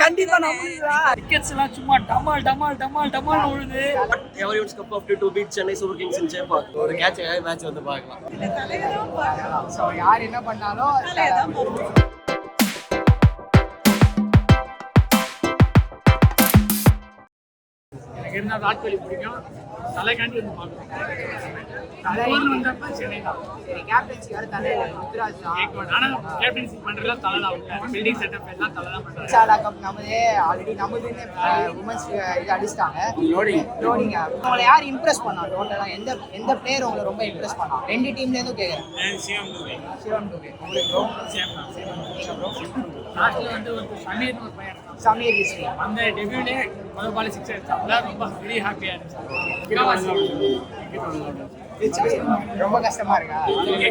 கண்டிப்பா நம்புறீங்களா? விக்கெட்ஸ் எல்லாம் சும்மா டமால் டமால் டமால் டமால் விழுது. Everyone's cup of tea to beat Chennai Super Kings in Chepauk. ஒரு மேட்ச் வந்து பார்க்கலாம். சோ யார் என்ன பண்ணாலும் எனக்கு என்ன விராட் கோலி பிடிக்கும். தலைக்காண்டி வந்து பார்க்கலாம். தலைவன் வந்தப்ப சென்னை தான். சரி கேப்டன்சி யாரு தலையில ருத்ராஜ் தான். ஆனா கேப்டன்சி பண்றதுல தலை தான் உள்ள. பில்டிங் செட்டப் எல்லாம் தலை தான் பண்றாங்க. சாலா கப் நமதே ஆல்ரெடி நமதுன்னு உமன்ஸ் இது அடிச்சிட்டாங்க. லோடிங்க உங்களை யார் இம்ப்ரெஸ் பண்ணா டோட்டலா எந்த பிளேயர் உங்களை ரொம்ப இம்ப்ரெஸ் பண்ணா? ரெண்டு டீம்ல இருந்தும் கேக்குறேன். சிவம் டுபே உங்களுக்கு லாஸ்ட்ல வந்து ஒரு சமீர்னு ஒரு பையன் இருக்கான். சமீர் ரிஸ்வி அந்த டெபியூலே முதல் பால் 6 அடிச்சாங்க. ரொம்ப வெரி ஹாப்பியா இருந்துச்சு. ரொம்ப கஷ்டமா இருக்கா?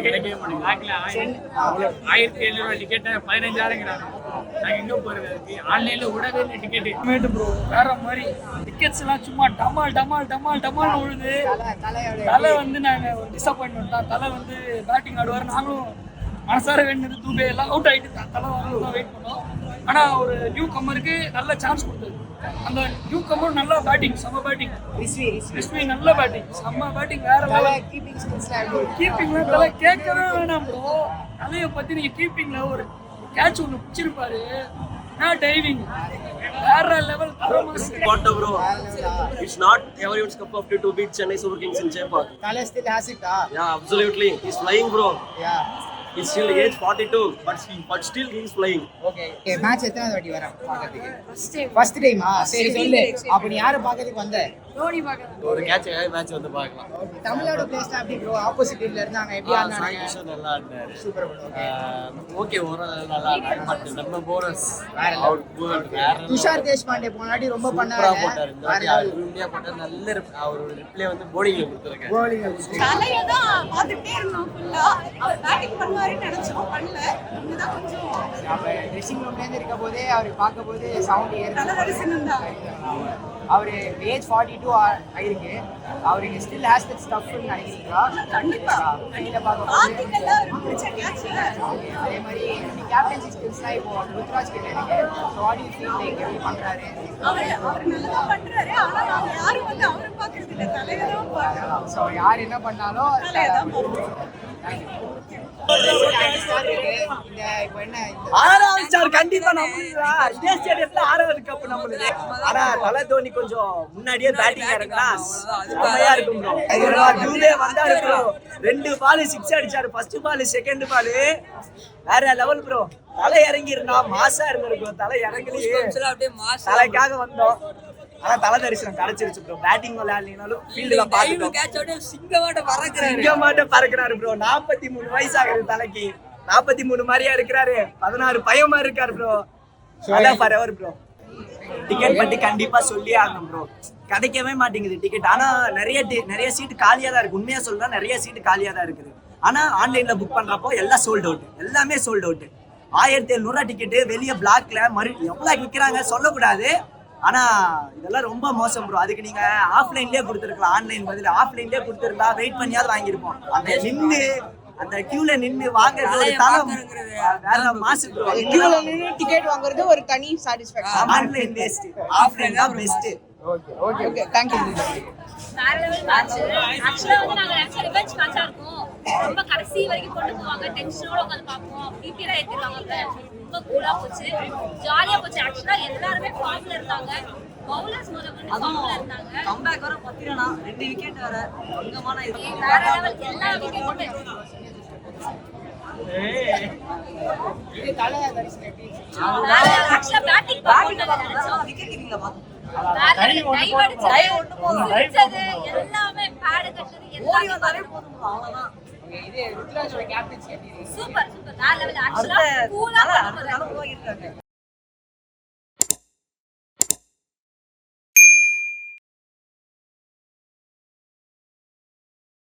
கிடைக்கவே மாட்டேங்குது. 1700 டிக்கெட் 15,000ங்கிறாங்க. நாங்க எங்க போறது? ஆன்லைன்ல விடவே இல்லை டிக்கெட். ப்ரோ வேற மாதிரி டிக்கெட்ஸ் எல்லாம் சும்மா டமால் டமால் டமால் டமால் விழுது. தலை வந்து நாங்க ஒரு டிசப்பாயின்மெண்ட் தான். தலை வந்து பேட்டிங் ஆடுவார். நாங்களும் மனசார வேண்டியது தூபே எல்லாம் அவுட் ஆகிட்டு தலை வரலாம் வெயிட் பண்ணோம். ஆனால் ஒரு நியூ கம்மருக்கு நல்ல சான்ஸ் கொடுத்தது. அந்த நியூ கம்மர் நல்ல பேட்டிங், செம்ம பேட்டிங். ரிஸ்வி நல்ல பேட்டிங், செம்ம பேட்டிங். வேற லெவல் கீப்பிங்ல தலை கேட்கவே வேணாம் ப்ரோ. தலையை பற்றி நீங்கள் கீப்பிங்கில் ஒரு கேட்ச் ஒன்று பிடிச்சிருப்பாரு. நான் டைவிங் வேற level. What bro? It's not everyone's cup of tea to beat Chennai Super Kings in Chepauk. Tale still has it, Yeah, absolutely. He's flying, bro. Yeah. He's still age 42, but still he's flying. Okay. Match எத்தனை வாட்டி வர பாக்கிறதுக்கு? First டைமா? சரி சொல்லு. அப்ப நீ யாரை பாக்கிறதுக்கு வந்த? தோனி பாக்க. ஒரு மேட்ச் வந்து பார்க்கலாம். தமிழ்நாடு பிளேஸ்ல அப்படி ப்ரோ ஆப்போசிட் டீம்ல இருந்தாங்க. எப்படி ஆடுனாங்க? நல்லா ஆடுனாரு. Super bro. ஓகே ஓவரால் நல்லா ஆடுனாரு. பட் நம்ம போனஸ் வேற லெவல். துஷார் தேஷ்பாண்டே போனாடி ரொம்ப பண்ணாரு. போட்டாரு. இந்த வாட்டி இந்தியா போட்டாரு. நல்ல அவரோட ரிப்ளே வந்து போலிங்ல கொடுத்திருக்காரு. போலிங் தலைய தான் பாத்துட்டே இருந்தோம் ஃபுல்லா. அவர் பேட்டிங் பண்ணுவாருன்னு நினைச்சோம், பண்ணல. இதுதான் கொஞ்சம் அப்ப ட்ரெஸ்ஸிங் ரூம்ல இருந்து இருக்க போதே அவர் பார்க்கும்போது சவுண்ட் ஏறுது. நல்ல தரிசனம் தான். அவர் ஏஜ் 42 ஆயிருக்கு. அவருக்கு ஸ்டில் ஹேஸ் தட் ஸ்டஃப்னு நினைக்கிறீங்களா? கண்டிப்பா கையில பார்க்கும்போது ஆர்டிகல்ல பிடிச்ச கேட்ச். அதே மாதிரி கேப்டன்சி ஸ்கில்ஸ்லாம் இப்போ ருத்ராஜ் கிட்ட இருக்கு. பாடி ஃபீல் லைக் எப்படி பண்றாரு? அவர் நல்லா பண்றாரு. ஆனா நாங்க யாரும் வந்து அவரை பாக்குறது இல்ல, தலைய தான் பாக்குறோம். ஸோ யார் என்ன பண்ணாலும் தலைய தான் பாக்குறோம். ஆறாவது ஸ்டார் கண்டிப்பா நம்புறீங்களா? இதே ஸ்டேடியத்துல ஆறாவது கப் நம்மளுது. ஆனா தலை தோனி கொஞ்சம் முன்னாடியே பேட்டிங் இறங்கினா செமையா இருக்கும் ப்ரோ. தூபே வந்தாரு ப்ரோ. 2 பால் 6 அடிச்சாரு. ஃபர்ஸ்ட் பால், செகண்ட் பால் வேற லெவல் ப்ரோ. தலை இறங்கிருந்தா மாசா இருந்திரு ப்ரோ. தலை இறங்கலையே. தலைக்காக வந்தோம். ஆனா தலை தரிசனம் கிடைச்சிருச்சு ப்ரோ. பேட்டிங் விளையாடலினாலும் ஃபீல்டுல பாத்துட்டோம். சிங்கமாட்ட பறக்குறாரு ப்ரோ. 43 வயசு ஆகுது தலைக்கு. 43 மாதிரியா இருக்கிறாரு. 16 பையமா இருக்காரு ப்ரோ. அதான் பரவர் ப்ரோ. டிக்கெட் பத்தி கண்டிப்பா சொல்லி ஆகணும் ப்ரோ. கிடைக்கவே மாட்டேங்குது டிக்கெட். ஆனா நிறைய சீட்டு காலியா தான் இருக்கு. உண்மையா சொல்றா நிறைய சீட்டு காலியா தான் இருக்குது. ஆனா ஆன்லைன்ல புக் பண்றப்போ எல்லாம் சோல்ட் அவுட். எல்லாமே சோல்ட் அவுட். 1700 டிக்கெட் வெளியே பிளாக்ல எவ்வளவு விற்கிறாங்க சொல்லக்கூடாது. ஆனா இதெல்லாம் ரொம்ப மோசம் ப்ரோ. அதுக்கு நீங்க ஆஃப்லைன்லயே கொடுத்துருக்கலாம். ஆன்லைன் பதில் ஆஃப்லைன்லயே கொடுத்துருந்தா வெயிட் பண்ணியாவது வாங்கியிருப்போம். அந்த நின்று அந்த கியூல நின்று வாங்குறது ஒரு தரம் வேற மாசு ப்ரோ. கியூல நின்னு டிக்கெட் வாங்குறது ஒரு தனி சாட்டிஸ்ஃபேக்ஷன். ஆன்லைன் பெஸ்ட், ஆஃப்லைன் தான் பெஸ்ட். Okay thank you. வேற லெவல் மேட்ச். ஆக்சுவலா வந்து நாங்க நினைச்ச ரிவெஞ்ச் மேட்சா இருக்கும். ரொம்ப கடைசி வரைக்கும் கொண்டு போவாங்க. டென்ஷனோட உட்காந்து பார்ப்போம். பிபிஆர் ஏத்திருவாங்க. ரொம்ப கூலா போச்சு, ஜாலியா போச்சு. ஆக்சுவலா எல்லாருமே ஃபார்ம்ல இருந்தாங்க. பவுலர்ஸ் முதல்ல ஃபார்ம்ல இருந்தாங்க. கம்பேக் வர பத்திரனா 2 விக்கெட் வர அங்கமான இது வேற லெவல். எல்லா விக்கெட்டுமே இது தலை தரிசனம் எப்படி? ஆக்சுவலா பேட்டிங் பார்க்கணும்னு நினைச்சோம். விக்கெட் கீப்பிங்ல பாத்து எல்லாமே பேடு கட்டது ஓடி எல்லாமே வந்தாலே போதும் அவ்வளவுதான். இது ருத்ராஜோட கேப்டன்சி எப்படி? Super super. வேற லெவல். ஆக்சுவலா கூலா நல்ல இருக்காங்க.